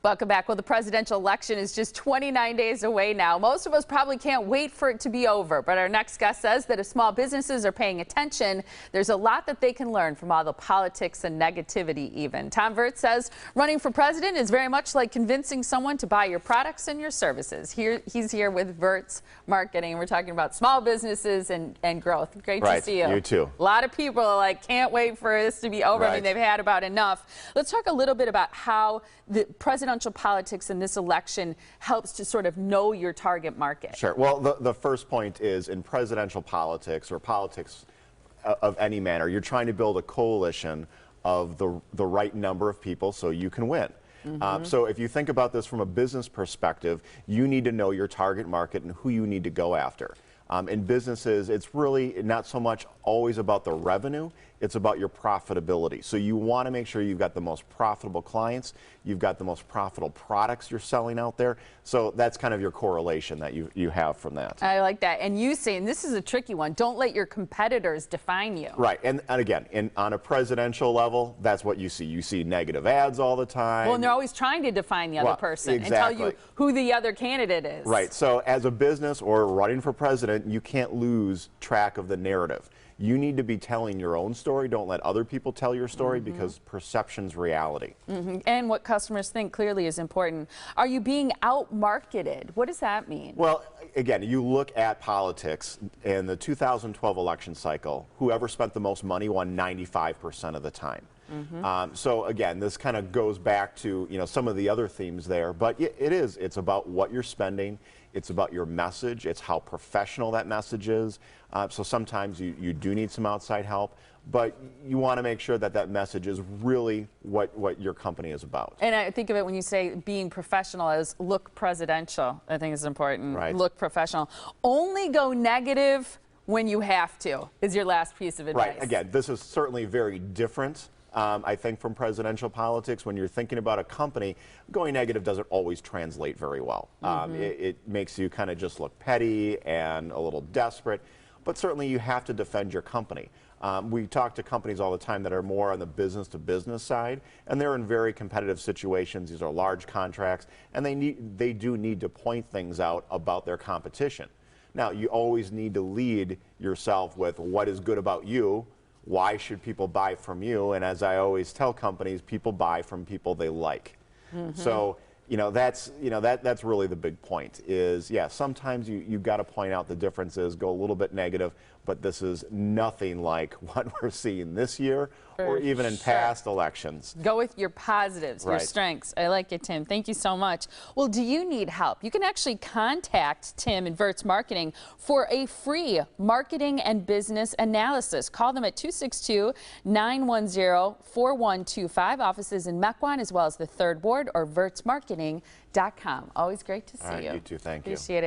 Welcome back. Well, the presidential election is just 29 days away now. Most of us probably can't wait for it to be over, but our next guest says that if small businesses are paying attention, there's a lot that they can learn from all the politics and negativity even. Tom Vertz says running for president is very much like convincing someone to buy your products and your services. He's here with Vertz Marketing. We're talking about small businesses and growth. Great to see you. You too. A lot of people are like, can't wait for this to be over. Right. I mean, they've had about enough. Let's talk a little bit about how the presidential politics in this election helps to sort of know your target market. Sure. Well, the first point is in presidential politics or politics of any manner, you're trying to build a coalition of the right number of people so you can win. So if you think about this from a business perspective, you need to know your target market and who you need to go after. In businesses, it's really not so much always about the revenue, it's about your profitability. So you want to make sure you've got the most profitable clients, you've got the most profitable products you're selling out there. So that's kind of your correlation that you have from that. I like that. And you say, and this is a tricky one, don't let your competitors define you. Right. And again, on a presidential level, that's what you see. You see negative ads all the time. Well, and they're always trying to define the other person and tell you who the other candidate is. Right. So as a business or running for president, you can't lose track of the narrative. You need to be telling your own story. Don't let other people tell your story because perception's reality. And what customers think clearly is important. Are you being out-marketed? What does that mean? Well, again, you look at politics in the 2012 election cycle, whoever spent the most money won 95% of the time. So again, this kind of goes back to some of the other themes there, but it's about what you're spending, it's about your message, it's how professional that message is. So sometimes you do need some outside help, but you want to make sure that that message is really what your company is about. And I think of it when you say being professional as look presidential. I think it's important. Right. Look professional. Only go negative when you have to is your last piece of advice. Right. Again, this is certainly very different. I think from presidential politics, when you're thinking about a company, going negative doesn't always translate very well. It makes you kind of just look petty and a little desperate, but certainly you have to defend your company. We talk to companies all the time that are more on the business-to-business side, and they're in very competitive situations. These are large contracts, and they do need to point things out about their competition. Now, you always need to lead yourself with what is good about you. Why should people buy from you? And as I always tell companies, people buy from people they like. So that's really the big point is, yeah, sometimes you've got to point out the differences, go a little bit negative, but this is nothing like what we're seeing this year or even in past elections. Go with your positives, your strengths. I like it, Tim. Thank you so much. Well, do you need help? You can actually contact Tim and Vertz Marketing for a free marketing and business analysis. Call them at 262-910-4125. Offices in Mequon as well as the 3rd Ward or vertzmarketing.com. Always great to see you. You too. Thank you. Appreciate it.